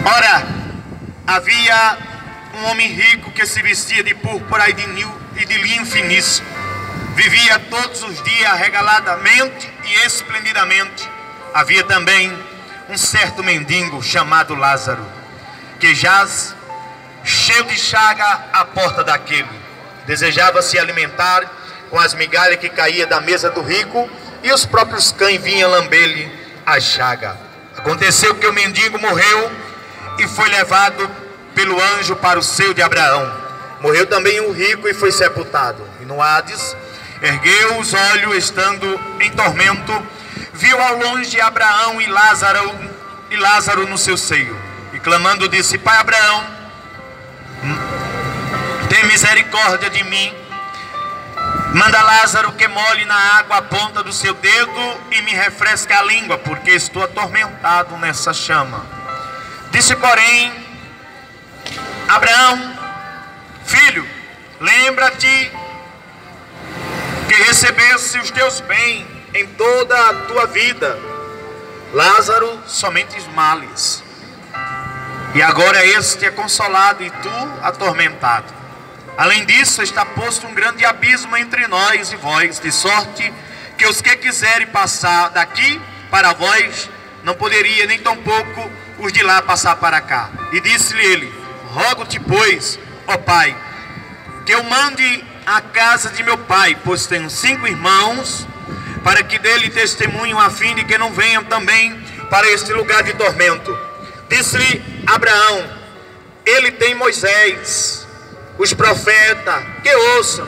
Ora, havia um homem rico que se vestia de púrpura e de linho finíssimo. Vivia todos os dias regaladamente e esplendidamente. Havia também um certo mendigo chamado Lázaro, que jaz cheio de chaga à porta daquele. Desejava se alimentar com as migalhas que caía da mesa do rico, e os próprios cães vinham lamber-lhe a chaga. Aconteceu que o mendigo morreu e foi levado pelo anjo para o seio de Abraão. Morreu também o rico e foi sepultado. E no Hades, ergueu os olhos, estando em tormento, viu ao longe Abraão e Lázaro no seu seio. E clamando disse: Pai Abraão, tem misericórdia de mim. Manda Lázaro que molhe na água a ponta do seu dedo e me refresque a língua, porque estou atormentado nessa chama. Disse, porém, Abraão: Filho, lembra-te que recebesse os teus bens em toda a tua vida, Lázaro somente os males. E agora este é consolado e tu atormentado. Além disso, está posto um grande abismo entre nós e vós, de sorte que os que quiserem passar daqui para vós, não poderia nem tampouco os de lá passar para cá. E disse-lhe ele: Rogo-te, pois, ó Pai, que eu mande à casa de meu pai, pois tenho 5 irmãos, para que dele testemunho, a fim de que não venham também para este lugar de tormento. Disse-lhe Abraão: Ele tem Moisés, os profetas, que ouçam.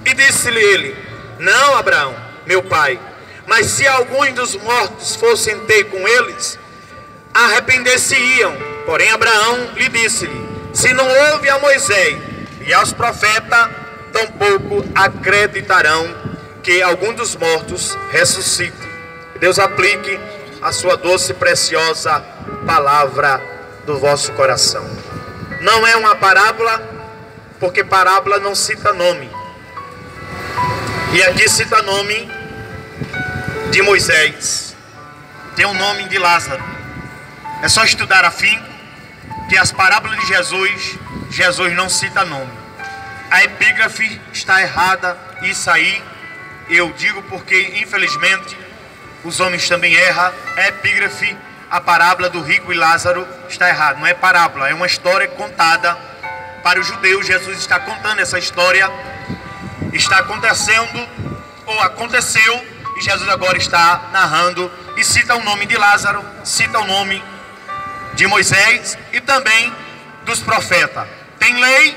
E disse-lhe ele: Não, Abraão, meu pai, mas se alguns dos mortos fossem ter com eles, arrepender-se-iam. Porém Abraão lhe disse-lhe: Se não houve a Moisés e aos profetas, tampouco acreditarão que algum dos mortos ressuscite. Deus aplique a sua doce e preciosa palavra do vosso coração. Não é uma parábola, porque parábola não cita nome. E aqui cita nome de Moisés, tem o nome de Lázaro. É só estudar afinco que as parábolas de Jesus não cita nome. A epígrafe está errada. Isso aí eu digo porque infelizmente os homens também erram. A epígrafe, a parábola do rico e Lázaro está errada. Não é parábola, é uma história contada para os judeus. Jesus está contando essa história, está acontecendo ou aconteceu, e Jesus agora está narrando e cita o nome de Lázaro, cita o nome de Moisés e também dos profetas. Tem lei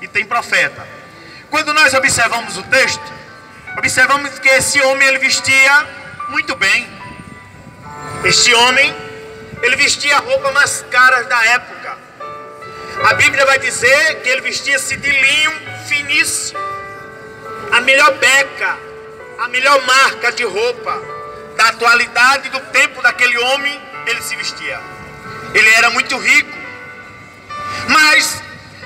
e tem profeta. Quando nós observamos o texto, observamos que esse homem, ele vestia muito bem. Este homem, ele vestia a roupa mais cara da época. A Bíblia vai dizer que ele vestia-se de linho finíssimo, a melhor beca, a melhor marca de roupa da atualidade, do tempo daquele homem, ele se vestia. Ele era muito rico. Mas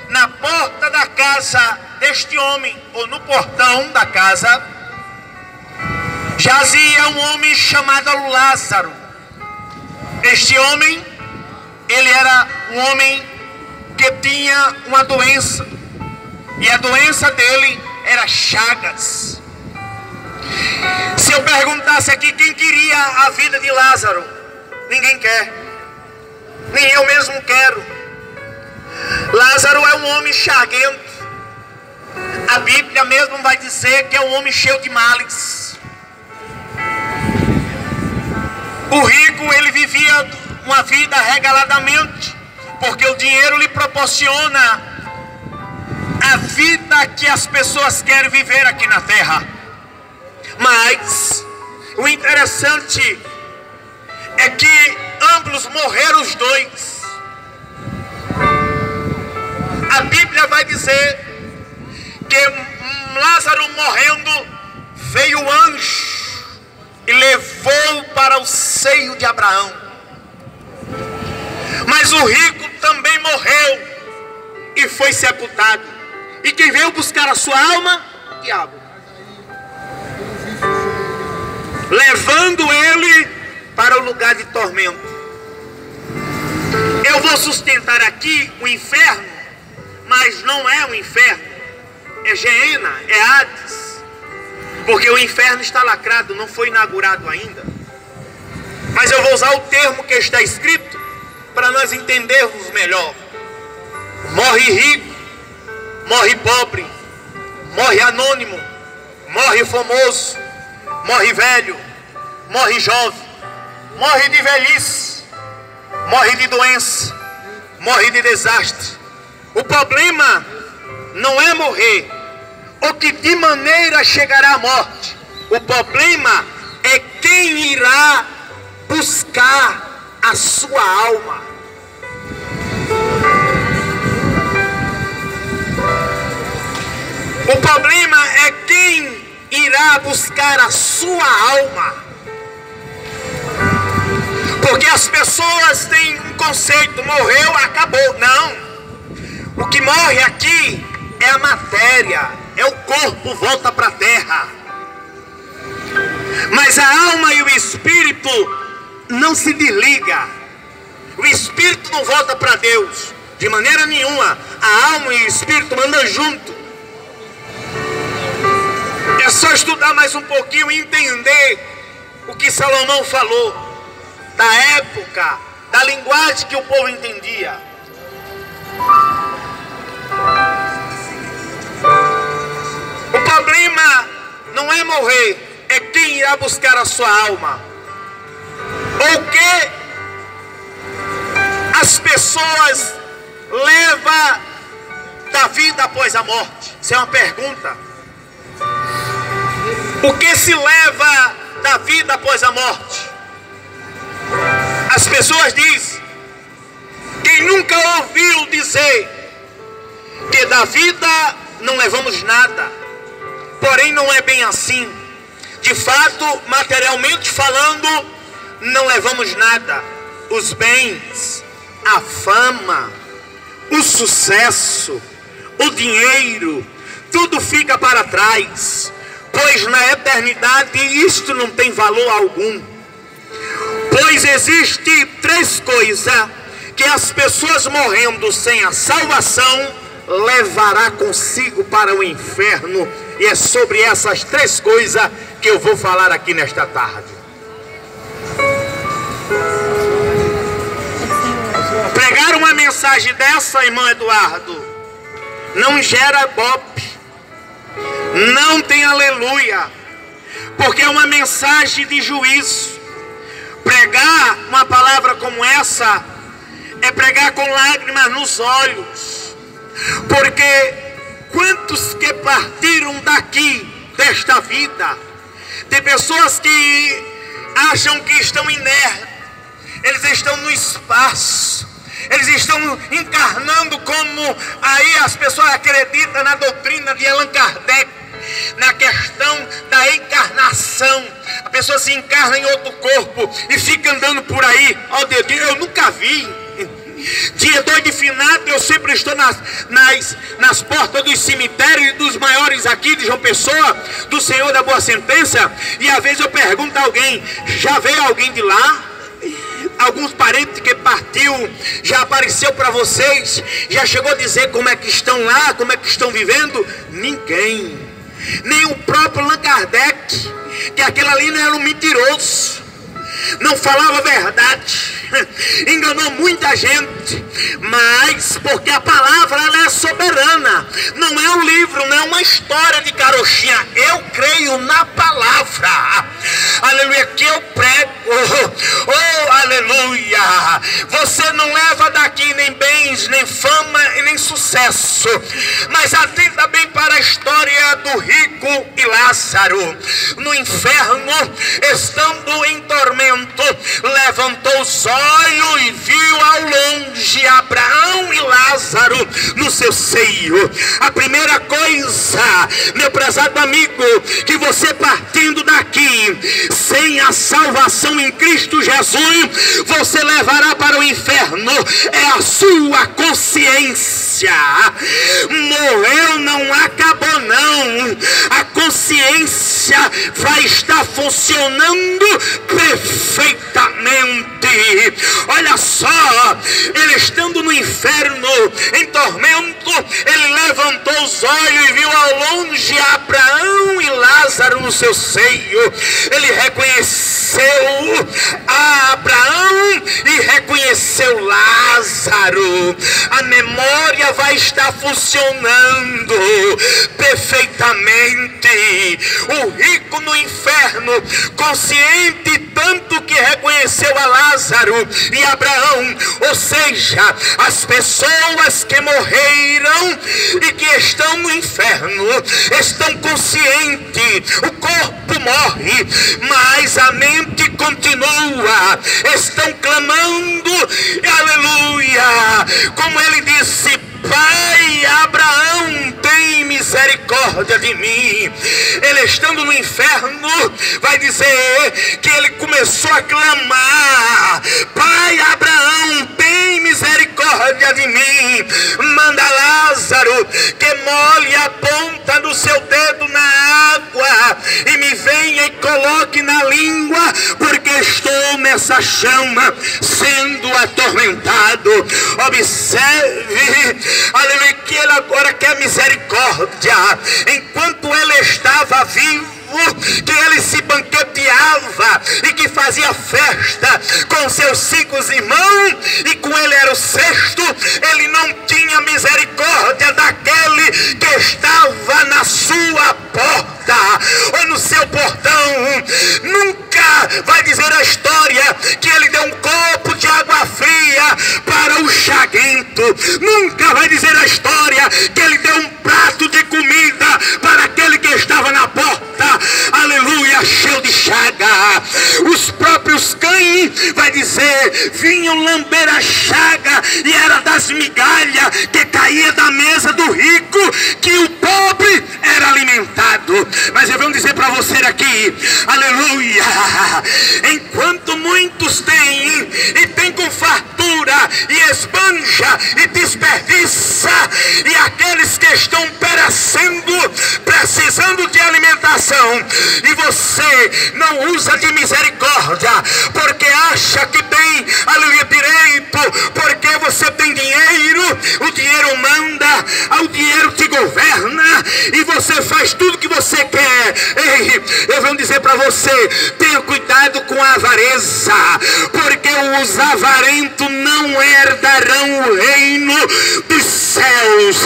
na porta da casa deste homem, ou no portão da casa, jazia um homem chamado Lázaro. Este homem, ele era um homem que tinha uma doença, e a doença dele era chagas. Se eu perguntasse aqui quem queria a vida de Lázaro, ninguém quer, nem eu mesmo quero. Lázaro é um homem chaguento. A Bíblia mesmo vai dizer que é um homem cheio de males. O rico, ele vivia uma vida regaladamente, porque o dinheiro lhe proporciona a vida que as pessoas querem viver aqui na terra. Mas o interessante é que ambos morreram, os dois. A Bíblia vai dizer que Lázaro morrendo, veio o anjo e levou para o seio de Abraão. Mas o rico também morreu e foi sepultado. E quem veio buscar a sua alma? O diabo. Levando ele para o lugar de tormento. Eu vou sustentar aqui o inferno, mas não é o inferno, é Geena, é Hades, porque o inferno está lacrado, não foi inaugurado ainda. Mas eu vou usar o termo que está escrito para nós entendermos melhor. Morre rico, morre pobre, morre anônimo, morre famoso, morre velho, morre jovem, morre de velhice, morre de doença, morre de desastre. O problema não é morrer, ou que de maneira chegará a morte. O problema é quem irá buscar a sua alma. O problema é quem irá buscar a sua alma. Porque as pessoas têm um conceito: morreu, acabou. Não. O que morre aqui é a matéria, é o corpo, volta para a terra. Mas a alma e o espírito não se desliga. O espírito não volta para Deus de maneira nenhuma. A alma e o espírito andam junto. É só estudar mais um pouquinho e entender o que Salomão falou, da época, da linguagem que o povo entendia. O problema não é morrer, é quem irá buscar a sua alma. Ou que as pessoas levam da vida após a morte? Isso é uma pergunta. O que se leva da vida após a morte? As pessoas dizem, quem nunca ouviu dizer que da vida não levamos nada? Porém não é bem assim. De fato, materialmente falando, não levamos nada. Os bens, a fama, o sucesso, o dinheiro, tudo fica para trás, pois na eternidade isto não tem valor algum. Pois existe três coisas que as pessoas morrendo sem a salvação levará consigo para o inferno, e é sobre essas três coisas que eu vou falar aqui nesta tarde. Pregar uma mensagem dessa, irmão Eduardo, não gera bope, não tem aleluia, porque é uma mensagem de juízo. Pregar uma palavra como essa é pregar com lágrimas nos olhos, porque quantos que partiram daqui, desta vida, tem pessoas que acham que estão inertes, eles estão no espaço, eles estão encarnando como aí as pessoas acreditam na doutrina de Allan Kardec, na questão da encarnação. A pessoa se encarna em outro corpo e fica andando por aí. Ó Deus, eu nunca vi. Dia 2 de finado, eu sempre estou nas portas dos cemitérios, dos maiores aqui de João Pessoa, do Senhor da Boa Sentença, e às vezes eu pergunto a alguém: já veio alguém de lá? Alguns parentes que partiu, já apareceu para vocês? Já chegou a dizer como é que estão lá, como é que estão vivendo? Ninguém. Nem o próprio Allan Kardec, que aquele ali não era um mentiroso, não falava a verdade, enganou muita gente, mas porque a palavra ela é soberana, não é um livro, não é uma história de carochinha. Eu creio na palavra, aleluia, que eu prego, oh aleluia. Você não leva daqui nem bens, nem fama e nem sucesso, mas atenta bem para a história do rico e Lázaro. No inferno, estando em tormento, levantou os olhos e viu ao longe Abraão e Lázaro no seu seio. A primeira coisa, meu prezado amigo, que você partindo daqui sem a salvação em Cristo Jesus, você levará para o inferno, é a sua consciência. Morreu, não acabou não. A consciência vai estar funcionando perfeitamente. Olha só, ele estando inferno, em tormento, ele levantou os olhos e viu ao longe Abraão e Lázaro no seu seio. Ele reconheceu a Abraão e reconheceu Lázaro. A memória vai estar funcionando perfeitamente. O rico no inferno, consciente tanto que reconheceu a Lázaro e Abraão, ou seja, as pessoas que morreram e que estão no inferno estão conscientes. O corpo morre, mas a mente continua. Estão clamando, aleluia, como ele disse: Pai Abraão, tem misericórdia de mim. Ele estando no inferno, vai dizer que ele começou a clamar: Pai Abraão, tem misericórdia de mim. Manda Lázaro que molhe a ponta do seu dedo na água e me venha e coloque na língua, porque estou nessa chama sendo atormentado. Observe, aleluia, que ele agora quer misericórdia. Enquanto ele estava vivo, que ele se banqueteava e que fazia festa com seus 5 irmãos, e com ele era o 6º, ele não tinha misericórdia daquele que estava na sua porta ou no seu portão. Nunca vai dizer a história que ele deu um copo de água fria para o chaguento. Nunca vai dizer a história que ele deu um prato de comida para aquele que estava na porta, aleluia, cheio de chaga. Os próprios cães, vai dizer, vinham lamber a chaga, e era das migalhas que caía da mesa do rico que o pobre era alimentado. Mas eu venho dizer para você aqui, aleluia, enquanto muitos têm e têm com fartura e esbanja e desperdiça, e aqueles que estão perecendo, precisando de alimentação, e você não usa de misericórdia porque acha que tem, aleluia, direito, porque você tem dinheiro, o dinheiro manda, o dinheiro te governa e você faz tudo que você quer. Ei, eu venho dizer para você, tenha cuidado com a avareza, porque os avarentos não herdarão o reino dos céus.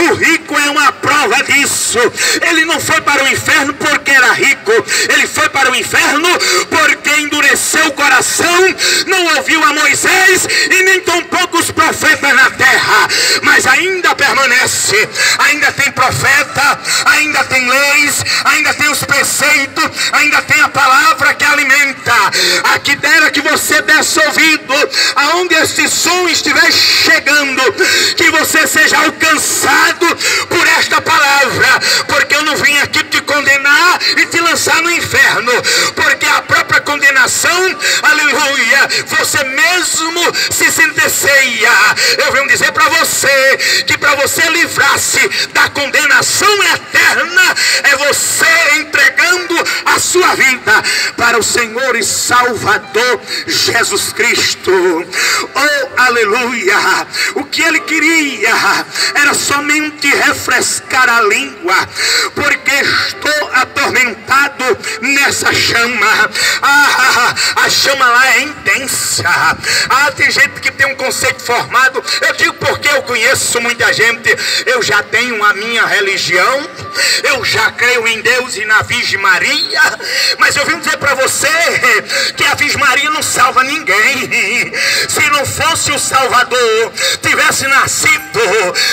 O rico é uma prova disso. Ele não foi para o inferno porque era rico, ele foi para o inferno porque endureceu o coração, não ouviu a Moisés e nem tampouco os profetas na terra, mas ainda permanece, ainda tem profeta, ainda tem leis, ainda tem os preceitos, ainda tem a palavra que alimenta. Aqui dera que você desse ouvido aonde esse som estiver chegando, que você seja alcançado por esta palavra, porque eu não vim aqui te condenar e te lançar no inferno, porque a própria condenação, aleluia, você mesmo se sentencia. Eu venho dizer para você que para você livrar-se da condenação eterna, é você entregando a sua vida para o Senhor e Salvador Jesus Cristo. Oh, aleluia! O que ele queria era somente refrescar a língua, porque estou atormentado nessa chama. A chama lá é intensa. Tem gente que tem um conceito formado. Eu digo porque eu conheço muita gente. Eu já tenho a minha religião, eu já creio em Deus e na Virgem Maria, mas eu vim dizer para você que a Virgem Maria não salva ninguém. Se não fosse o Salvador tivesse nascido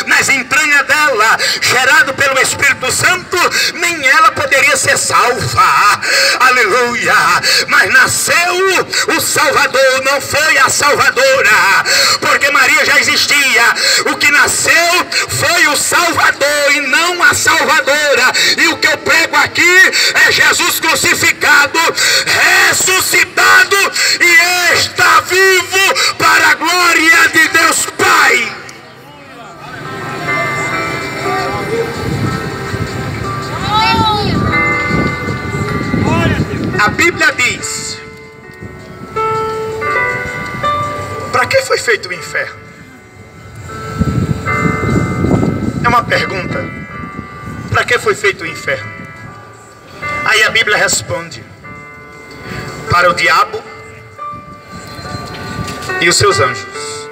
nas entranhas dela, gerado pelo Espírito Santo, nem ela poderia ser salva. Aleluia! Mas nasceu o Salvador, não foi a Salvadora, porque Maria já existia. O que nasceu foi o Salvador e não a Salvadora. E o que eu prego aqui é Jesus crucificado, ressuscitado e está vivo para a glória de Deus Pai. A Bíblia diz: para que foi feito o inferno? É uma pergunta: para que foi feito o inferno? Aí a Bíblia responde: para o diabo e os seus anjos.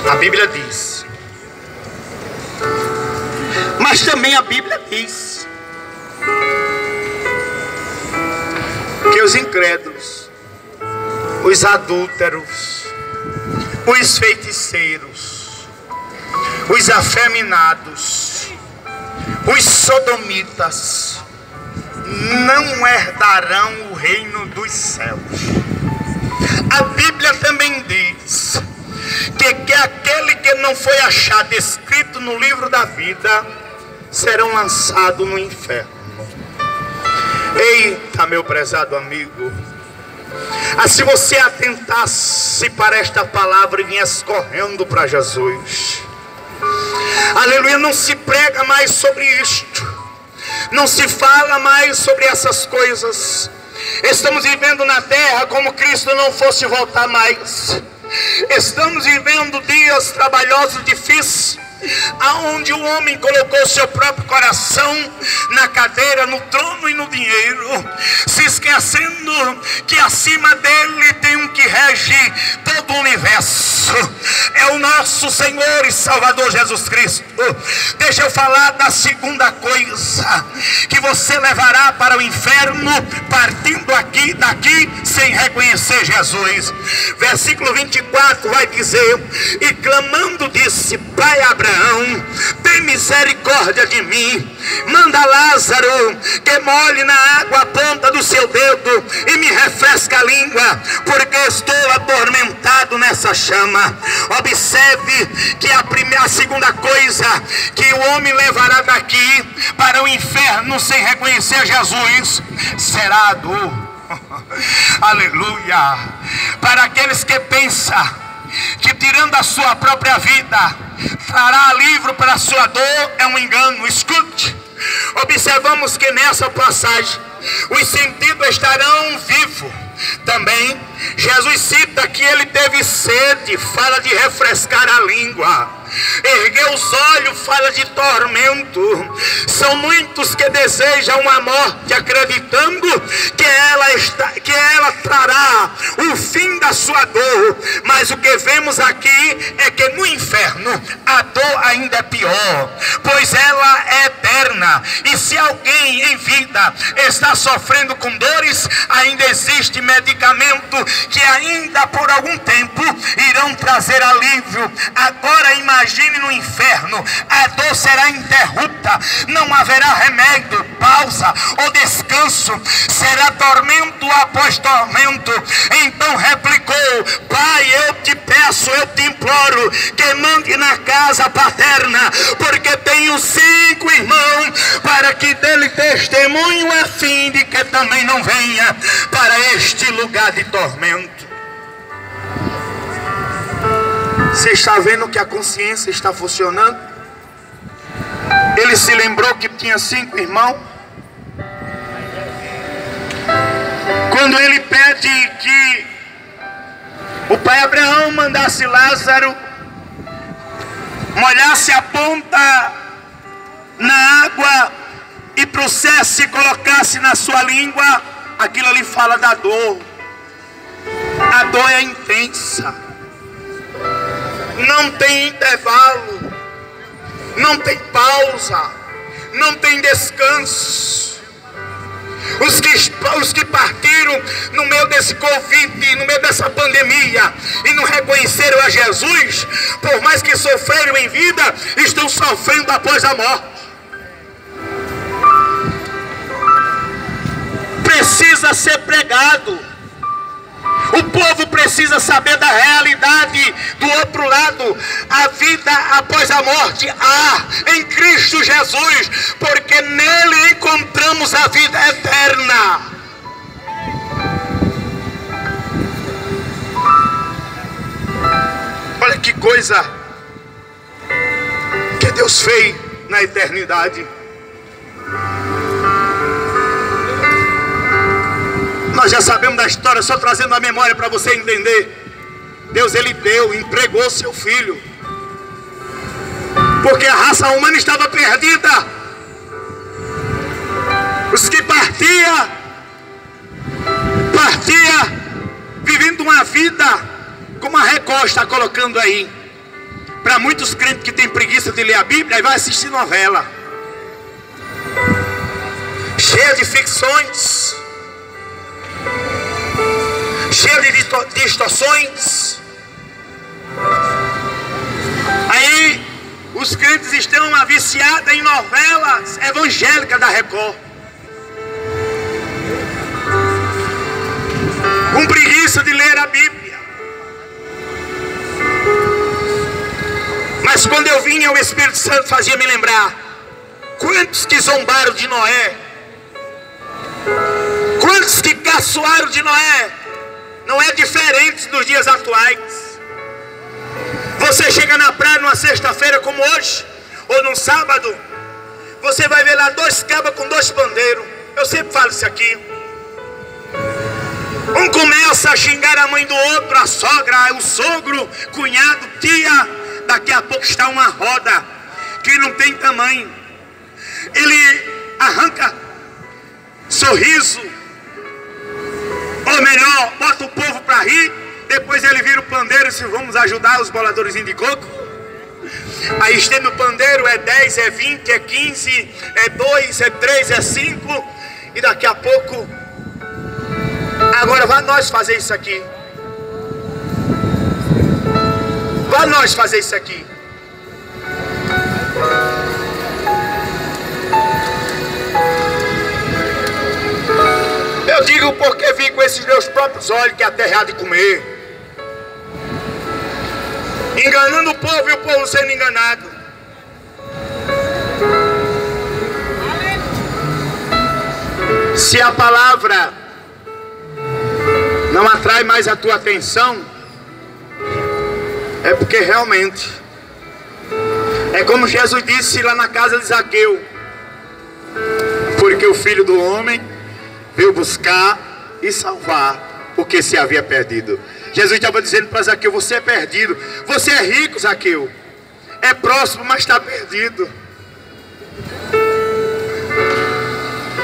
A Bíblia diz. Mas também a Bíblia diz que os incrédulos, os adúlteros, os feiticeiros, os afeminados, os sodomitas não herdarão o reino dos céus. A Bíblia também diz que aquele que não foi achado escrito no livro da vida serão lançados no inferno. Eita, meu prezado amigo, se você atentasse para esta palavra e viesse correndo para Jesus, aleluia, não se prega mais sobre isto, não se fala mais sobre essas coisas. Estamos vivendo na terra como Cristo não fosse voltar mais. Estamos vivendo dias trabalhosos, difíceis, aonde o homem colocou seu próprio coração na cadeira, no trono e no dinheiro, se esquecendo que acima dele tem um que rege todo o universo. É o nosso Senhor e Salvador Jesus Cristo. Deixa eu falar da segunda coisa que você levará para o inferno, partindo daqui sem reconhecer Jesus. Versículo 24 vai dizer: e clamando disse: Pai Abraão, tem misericórdia de mim, manda Lázaro que molhe na água a ponta do seu dedo e me refresca a língua, porque estou atormentado nessa chama. Observe que a segunda coisa que o homem levará daqui para o inferno sem reconhecer Jesus será a dor. Aleluia. Para aqueles que pensam que tirando a sua própria vida trará alívio para a sua dor, é um engano. Escute, observamos que nessa passagem os sentidos estarão vivos. Também Jesus cita que ele teve sede, fala de refrescar a língua. Ergueu os olhos, fala de tormento. São muitos que desejam a morte, acreditando que ela trará o fim da sua dor. Mas o que vemos aqui é que no inferno a dor ainda é pior, pois ela é eterna. E se alguém em vida está sofrendo com dores, ainda existe medicamento que ainda por algum tempo irão trazer alívio. Agora imagine no inferno, a dor será interrupta, não haverá remédio, pausa ou descanso, será tormento após tormento. Então replicou: Pai, eu te peço, eu te imploro, que mande na casa paterna, porque tenho 5 irmãos, para que dele testemunho, a fim de que também não venha para este lugar de tormento. Você está vendo que a consciência está funcionando? Ele se lembrou que tinha 5 irmãos. Quando ele pede que o pai Abraão mandasse Lázaro molhasse a ponta na água e trouxesse e colocasse na sua língua, aquilo ali fala da dor. A dor é intensa, não tem intervalo, não tem pausa, não tem descanso. Os que partiram no meio desse Covid, no meio dessa pandemia, e não reconheceram a Jesus, por mais que sofreram em vida, estão sofrendo após a morte. Precisa ser pregado. O povo precisa saber da realidade do outro lado. A vida após a morte há em Cristo Jesus, porque nele encontramos a vida eterna. Olha que coisa que Deus fez na eternidade. Nós já sabemos da história, só trazendo a memória para você entender. Deus ele deu, entregou seu filho, porque a raça humana estava perdida. Os que partia vivendo uma vida como a Record está colocando aí. Para muitos crentes que têm preguiça de ler a Bíblia, aí vai assistir novela cheia de ficções, cheia de distorções. Aí os crentes estão viciados em novelas evangélicas da Record, com preguiça de ler a Bíblia. Mas quando eu vinha, o Espírito Santo fazia me lembrar: quantos que zombaram de Noé, quantos que caçoaram de Noé. Não é diferente dos dias atuais. Você chega na praia numa sexta-feira como hoje, ou num sábado, você vai ver lá 2 cabas com 2 pandeiros. Eu sempre falo isso aqui. Um começa a xingar a mãe do outro, a sogra, o sogro, cunhado, tia. Daqui a pouco está uma roda que não tem tamanho. Ele arranca sorriso, ou melhor, bota o povo para rir. Depois ele vira o pandeiro e diz: vamos ajudar os boladores de coco. Aí estende o pandeiro, é 10, é 20, é 15, é 2, é 3, é 5. E daqui a pouco, agora vai nós fazer isso aqui. Vai nós fazer isso aqui. Eu digo porque vi com esses meus próprios olhos que a terra há de comer, enganando o povo e o povo sendo enganado. Se a palavra não atrai mais a tua atenção, é porque realmente é como Jesus disse lá na casa de Zaqueu: porque o Filho do Homem veio buscar e salvar o que se havia perdido. Jesus estava dizendo para Zaqueu: você é perdido. Você é rico, Zaqueu, é próximo, mas está perdido.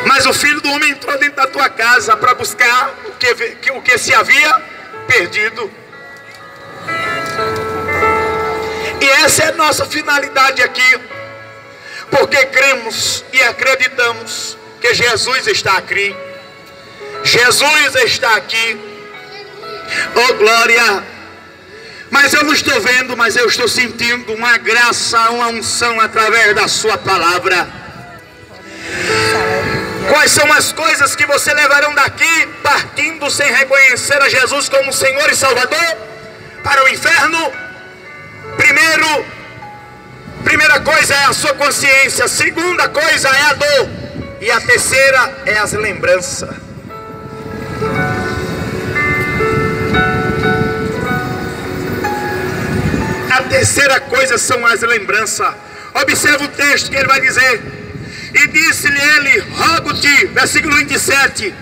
Mas o Filho do Homem entrou dentro da tua casa para buscar o que se havia perdido. E essa é a nossa finalidade aqui, porque cremos e acreditamos que Jesus está aqui. Jesus está aqui. Oh glória! Mas eu não estou vendo, mas eu estou sentindo uma graça, uma unção através da sua palavra. Quais são as coisas que você levarão daqui, partindo sem reconhecer a Jesus como Senhor e Salvador, para o inferno? Primeira coisa é a sua consciência. A segunda coisa é a dor. E a terceira é as lembranças. A terceira coisa são as lembranças. Observa o texto que ele vai dizer: e disse-lhe ele: rogo-te, versículo 27,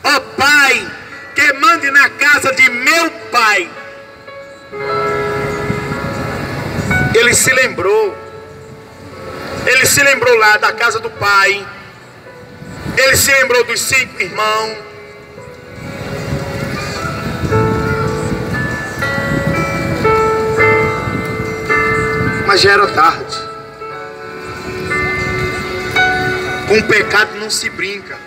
ó Pai, que mande na casa de meu pai. Ele se lembrou lá da casa do pai. Ele se lembrou dos 5 irmãos. Mas já era tarde. Com o pecado não se brinca.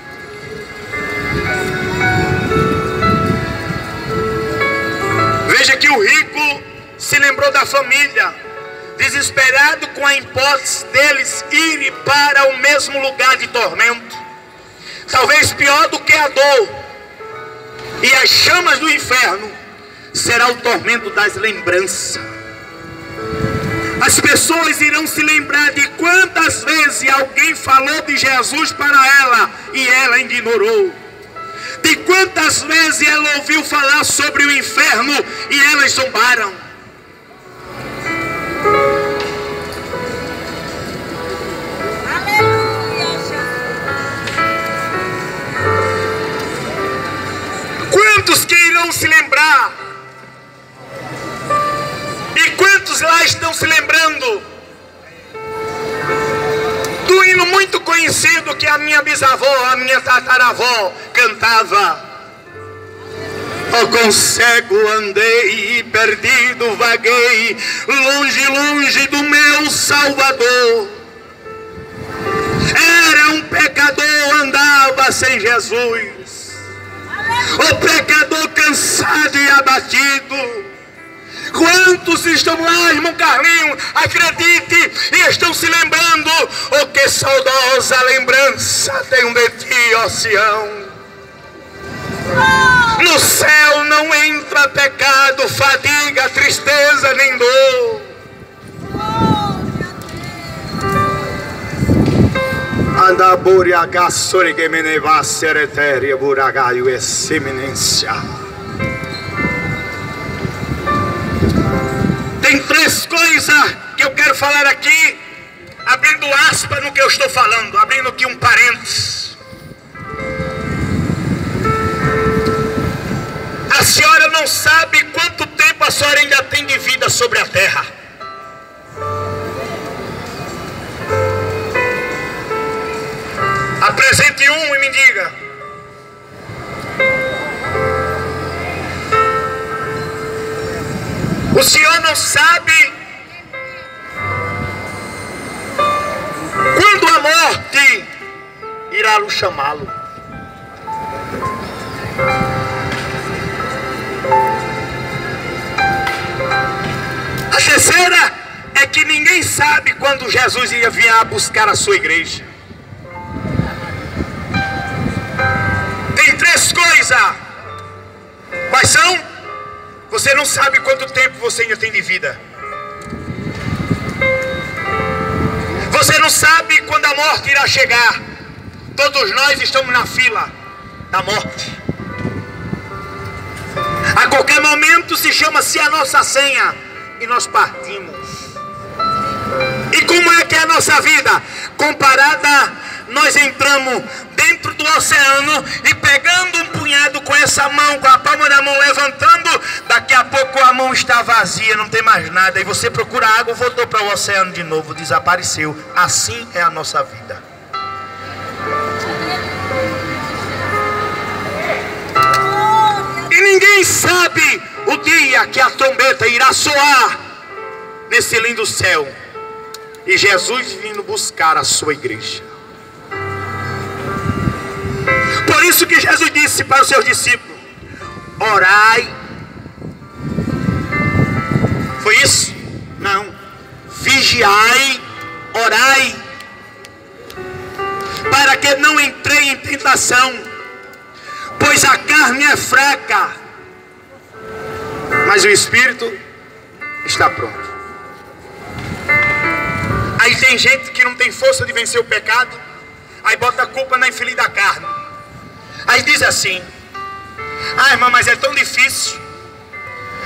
Veja que o rico se lembrou da família, desesperado com a hipótese deles irem para o mesmo lugar de tormento, talvez pior do que a dor e as chamas do inferno será o tormento das lembranças. As pessoas irão se lembrar de quantas vezes alguém falou de Jesus para ela e ela ignorou, de quantas vezes ela ouviu falar sobre o inferno e elas zombaram. Quantos que irão se lembrar estão se lembrando do hino muito conhecido que a minha bisavó, a minha tataravó cantava. Oh, com cego andei e perdido vaguei, longe, longe do meu Salvador. Era um pecador, andava sem Jesus. O pecador cansado e abatido. Quantos estão lá, irmão Carlinho? Acredite, e estão se lembrando. Oh, que saudosa lembrança tenho de ti, ó Sião. No céu não entra pecado, fadiga, tristeza nem dor. Anda buriaga sorige meneva sereteria buragaio e seminência. Tem três coisas que eu quero falar aqui, abrindo aspas no que eu estou falando, abrindo aqui um parênteses. A senhora não sabe quanto tempo a senhora ainda tem de vida sobre a terra. Apresente um e me diga. O senhor não sabe quando a morte irá lhe chamá-lo. A terceira é que ninguém sabe quando Jesus ia vir a buscar a sua igreja. Tem três coisas. Quais são? Você não sabe quanto tempo você ainda tem de vida. Você não sabe quando a morte irá chegar. Todos nós estamos na fila da morte. A qualquer momento se chama-se a nossa senha e nós partimos. E como é que é a nossa vida? Comparada, nós entramos dentro do oceano e pegando um punhado com essa mão, com a palma da mão levantando, daqui a pouco a mão está vazia, não tem mais nada. E você procura água, voltou para o oceano de novo, desapareceu. Assim é a nossa vida. E ninguém sabe o dia que a trombeta irá soar nesse lindo céu e Jesus vindo buscar a sua igreja. Por isso que Jesus disse para os seus discípulos: orai. Foi isso? Não. Vigiai, orai, para que não entrei em tentação, pois a carne é fraca, mas o espírito está pronto. Aí tem gente que não tem força de vencer o pecado, aí bota a culpa na infeliz da carne. Aí diz assim: ah, irmã, mas é tão difícil.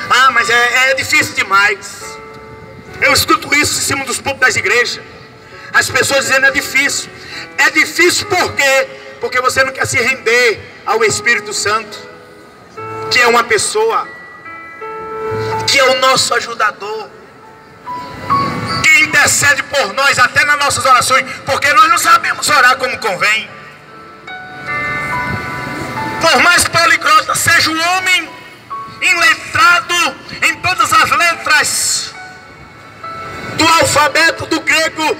Ah, mas é difícil demais. Eu escuto isso em cima dos púlpitos das igrejas. As pessoas dizendo é difícil. É difícil por quê? Porque você não quer se render ao Espírito Santo, que é uma pessoa, que é o nosso ajudador, que intercede por nós até nas nossas orações, porque nós não sabemos orar como convém. Por mais poliglota seja o homem, enletrado em todas as letras do alfabeto, do grego,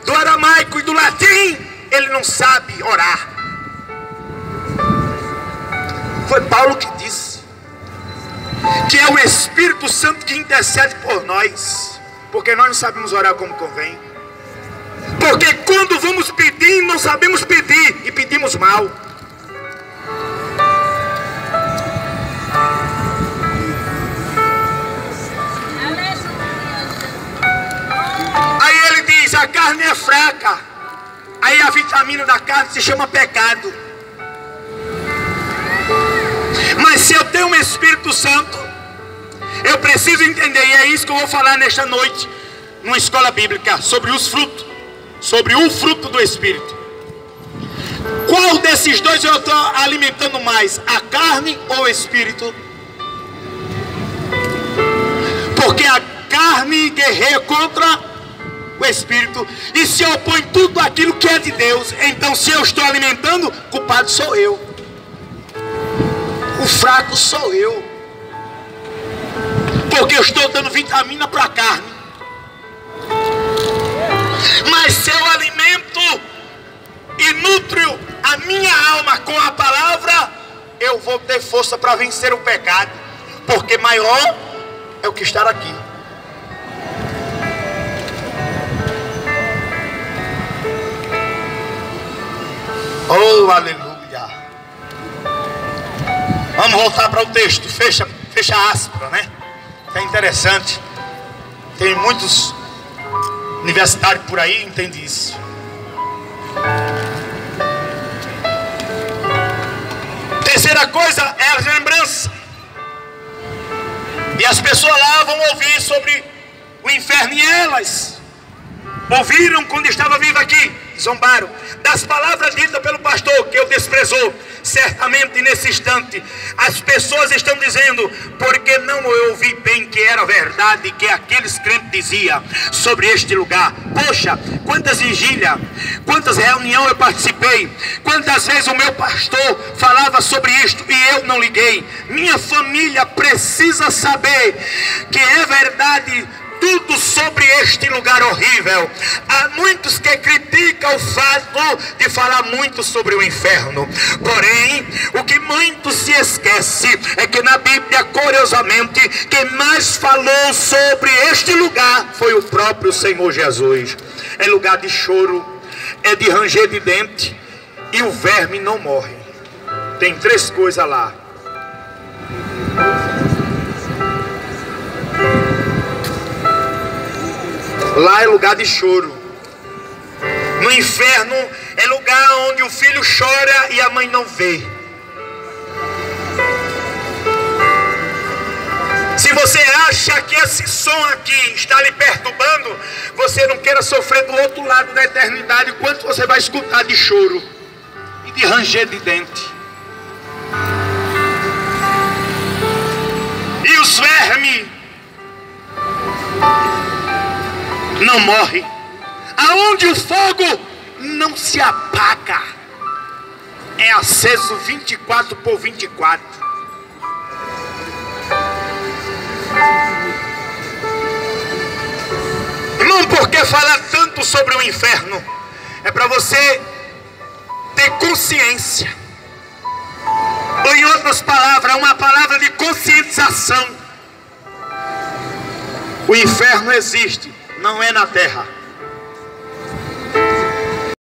do aramaico e do latim, ele não sabe orar. Foi Paulo que disse que é o Espírito Santo que intercede por nós, porque nós não sabemos orar como convém. Porque quando vamos pedir, não sabemos pedir e pedimos mal. Aí ele diz: a carne é fraca. Aí a vitamina da carne se chama pecado. Mas se eu tenho um Espírito Santo, eu preciso entender, e é isso que eu vou falar nesta noite, numa escola bíblica, sobre os frutos, sobre o fruto do Espírito. Qual desses dois eu estou alimentando mais, a carne ou o Espírito? Porque carne guerreia contra o espírito e se opõe tudo aquilo que é de Deus. Então, se eu estou alimentando, culpado sou eu, o fraco sou eu, porque eu estou dando vitamina para a carne. Mas se eu alimento e nutro a minha alma com a palavra, eu vou ter força para vencer o pecado, porque maior é o que está aqui. Oh, aleluia. Vamos voltar para o texto. Fecha aspas, né? É interessante. Tem muitos universitários por aí, entende isso. Terceira coisa é a lembrança. E as pessoas lá vão ouvir sobre o inferno, e elas ouviram quando estava vivo aqui, zombaram das palavras ditas pelo pastor, que eu desprezou. Certamente nesse instante as pessoas estão dizendo: porque não eu ouvi bem que era verdade que aqueles crentes diziam sobre este lugar. Poxa, quantas vigílias, quantas reuniões eu participei, quantas vezes o meu pastor falava sobre isto e eu não liguei. Minha família precisa saber que é verdade tudo sobre este lugar horrível. Há muitos que criticam o fato de falar muito sobre o inferno. Porém, o que muitos se esquecem é que na Bíblia, curiosamente, quem mais falou sobre este lugar foi o próprio Senhor Jesus. É lugar de choro, é de ranger de dente, e o verme não morre. Tem três coisas lá. Lá é lugar de choro. No inferno é lugar onde o filho chora e a mãe não vê. Se você acha que esse som aqui está lhe perturbando, você não queira sofrer do outro lado da eternidade, quanto você vai escutar de choro e de ranger de dente. E os vermes não morre, aonde o fogo não se apaga, é aceso 24/24. Irmão, por que falar tanto sobre o inferno? É para você ter consciência, ou em outras palavras, uma palavra de conscientização. O inferno existe, não é na terra.